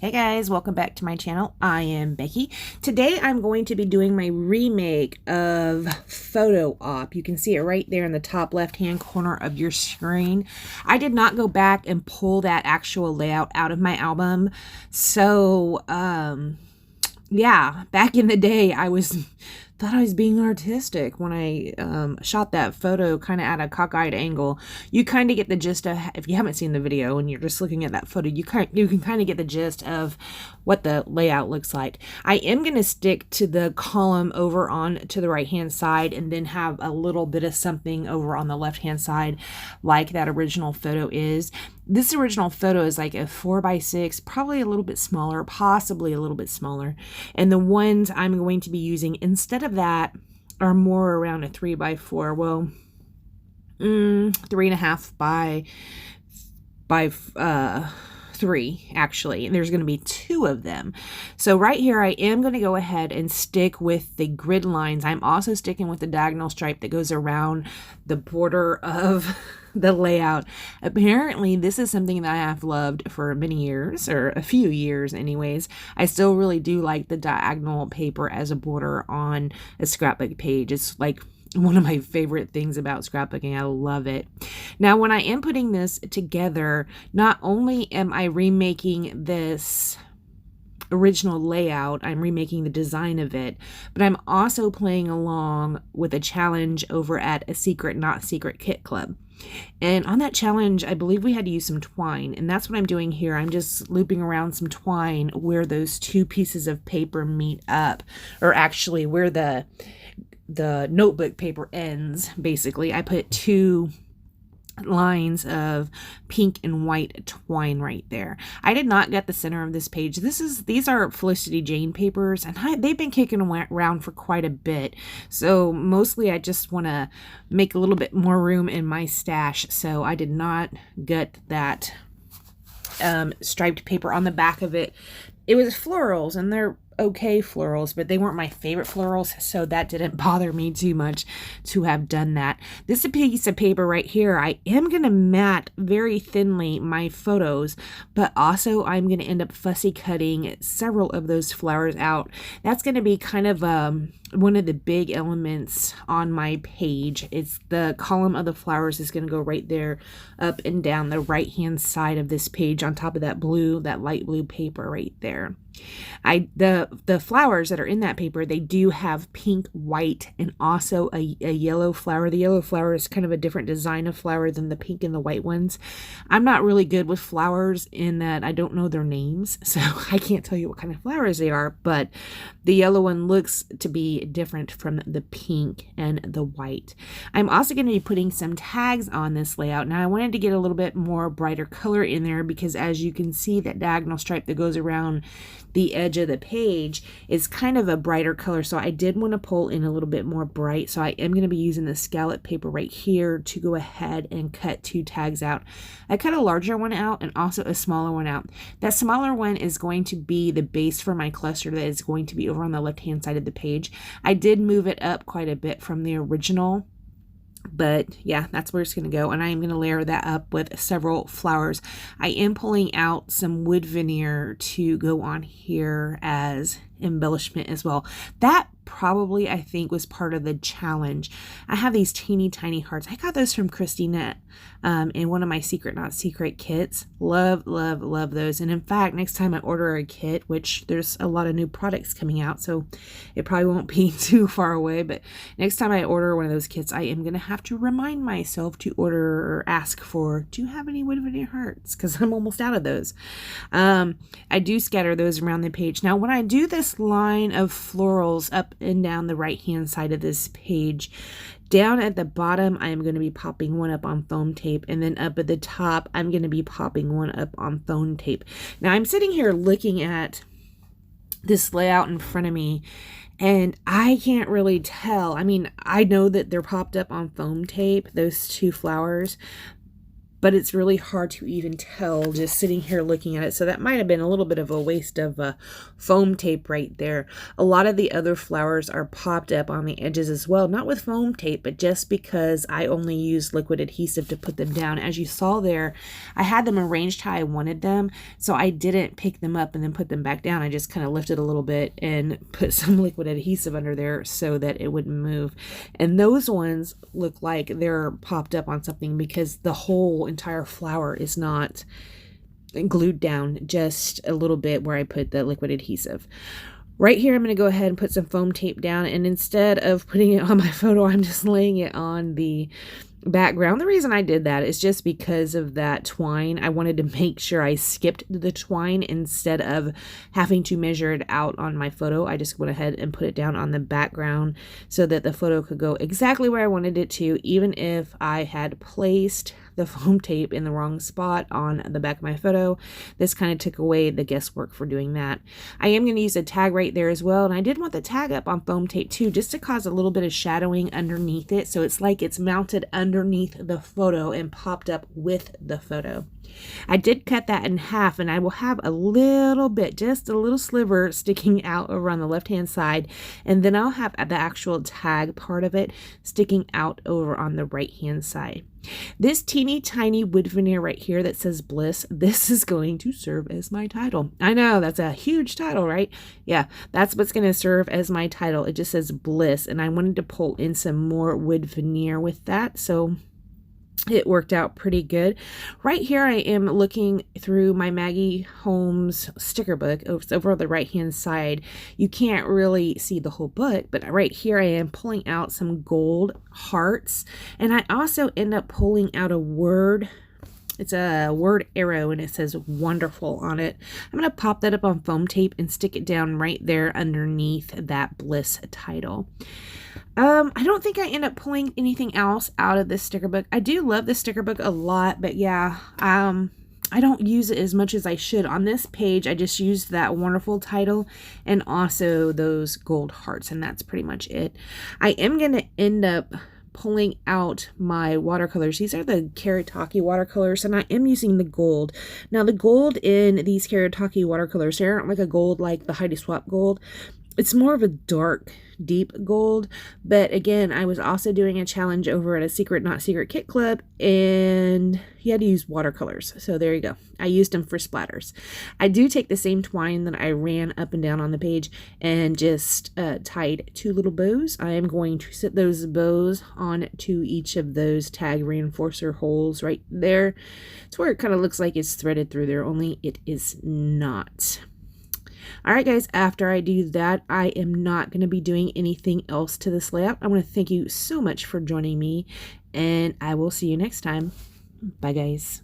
Hey guys, welcome back to my channel. I am Becky. Today I'm going to be doing my remake of Photo Op. You can see it right there in the top left hand corner of your screen. I did not go back and pull that actual layout out of my album. So, yeah, back in the day I thought I was being artistic when I shot that photo kind of at a cockeyed angle. You kind of get the gist of, if you haven't seen the video and you're just looking at that photo, you can kind of get the gist of what the layout looks like. I am going to stick to the column over on to the right hand side and then have a little bit of something over on the left hand side like that original photo is. This original photo is like a 4x6, probably a little bit smaller, possibly a little bit smaller. And the ones I'm going to be using instead of that are more around a 3x4. Well, 3.5 by 3 actually, and there's going to be 2 of them. So right here I am going to go ahead and stick with the grid lines. I'm also sticking with the diagonal stripe that goes around the border of the layout. Apparently this is something that I have loved for many years, or a few years anyways. I still really do like the diagonal paper as a border on a scrapbook page. It's like one of my favorite things about scrapbooking. I love it. Now, when I am putting this together, not only am I remaking this original layout, I'm remaking the design of it, but I'm also playing along with a challenge over at a Secret Not Secret Kit Club. And on that challenge, I believe we had to use some twine, and that's what I'm doing here. I'm just looping around some twine where those 2 pieces of paper meet up, or actually where the notebook paper ends. Basically, I put 2 lines of pink and white twine right there. I did not get the center of this page. These are Felicity Jane papers, and they've been kicking around for quite a bit. So mostly I just want to make a little bit more room in my stash. So I did not get that striped paper on the back of it. It was florals, and they're okay florals, but they weren't my favorite florals, so that didn't bother me too much to have done that. This piece of paper right here, I am going to mat very thinly my photos, but also I'm going to end up fussy cutting several of those flowers out. That's going to be kind of one of the big elements on my page. It's the column of the flowers is going to go right there up and down the right hand side of this page on top of that light blue paper right there. The flowers that are in that paper, they do have pink, white, and also a yellow flower. The yellow flower is kind of a different design of flower than the pink and the white ones. I'm not really good with flowers in that I don't know their names, so I can't tell you what kind of flowers they are, but the yellow one looks to be different from the pink and the white. I'm also going to be putting some tags on this layout. Now I wanted to get a little bit more brighter color in there because, as you can see, that diagonal stripe that goes around the edge of the page is kind of a brighter color, so I did want to pull in a little bit more bright. So I am going to be using the scallop paper right here to go ahead and cut 2 tags out. I cut a larger one out and also a smaller one out. That smaller one is going to be the base for my cluster that is going to be over on the left hand side of the page. I did move it up quite a bit from the original, but yeah, that's where it's going to go, and I am going to layer that up with several flowers. I am pulling out some wood veneer to go on here as embellishment as well. That probably, I think, was part of the challenge. I have these teeny tiny hearts. I got those from Christina in one of my Secret Not Secret kits. Love those. And in fact, next time I order a kit, which there's a lot of new products coming out, so it probably won't be too far away, but next time I order one of those kits, I am going to have to remind myself to order or ask for, do you have any wood veneer hearts? Because I'm almost out of those. I do scatter those around the page. Now, when I do this line of florals up and down the right hand side of this page, down at the bottom I am going to be popping one up on foam tape, and then up at the top I'm going to be popping one up on foam tape. Now I'm sitting here looking at this layout in front of me, and I can't really tell. I mean, I know that they're popped up on foam tape, those 2 flowers, but it's really hard to even tell just sitting here looking at it. So that might have been a little bit of a waste of foam tape right there. A lot of the other flowers are popped up on the edges as well, not with foam tape, but just because I only used liquid adhesive to put them down. As you saw there, I had them arranged how I wanted them, so I didn't pick them up and then put them back down. I just kind of lifted a little bit and put some liquid adhesive under there so that it wouldn't move. And those ones look like they're popped up on something because the whole entire flower is not glued down, just a little bit where I put the liquid adhesive. Right here, I'm going to go ahead and put some foam tape down, and instead of putting it on my photo, I'm just laying it on the background. The reason I did that is just because of that twine. I wanted to make sure I skipped the twine instead of having to measure it out on my photo. I just went ahead and put it down on the background so that the photo could go exactly where I wanted it to, even if I had placed the foam tape in the wrong spot on the back of my photo. This kind of took away the guesswork for doing that. I am going to use a tag right there as well, and I did want the tag up on foam tape too, just to cause a little bit of shadowing underneath it, so it's like it's mounted underneath the photo and popped up with the photo. I did cut that in half, and I will have a little bit, just a little sliver sticking out over on the left hand side, and then I'll have the actual tag part of it sticking out over on the right hand side. This teeny tiny wood veneer right here that says Bliss, this is going to serve as my title. I know, that's a huge title, right? Yeah, that's what's going to serve as my title. It just says Bliss, and I wanted to pull in some more wood veneer with that, so it worked out pretty good. Right here I am looking through my Maggie Holmes sticker book. It's over on the right hand side. You can't really see the whole book, but right here I am pulling out some gold hearts, and I also end up pulling out a word. It's a word arrow, and it says wonderful on it. I'm going to pop that up on foam tape and stick it down right there underneath that Bliss title. I don't think I end up pulling anything else out of this sticker book. I do love this sticker book a lot, but yeah, I don't use it as much as I should. On this page, I just used that wonderful title and also those gold hearts, and that's pretty much it. I am going to end up pulling out my watercolors. These are the Karatake watercolors, and I am using the gold. Now, the gold in these Karatake watercolors, they aren't like a gold like the Heidi Swap gold. It's more of a dark, deep gold, but again, I was also doing a challenge over at a Secret Not Secret Kit Club, and you had to use watercolors, so there you go. I used them for splatters. I do take the same twine that I ran up and down on the page and just tied 2 little bows. I am going to set those bows onto each of those tag reinforcer holes right there. It's where it kind of looks like it's threaded through there, only it is not. All right, guys, after I do that, I am not going to be doing anything else to this layout. I want to thank you so much for joining me, and I will see you next time. Bye, guys.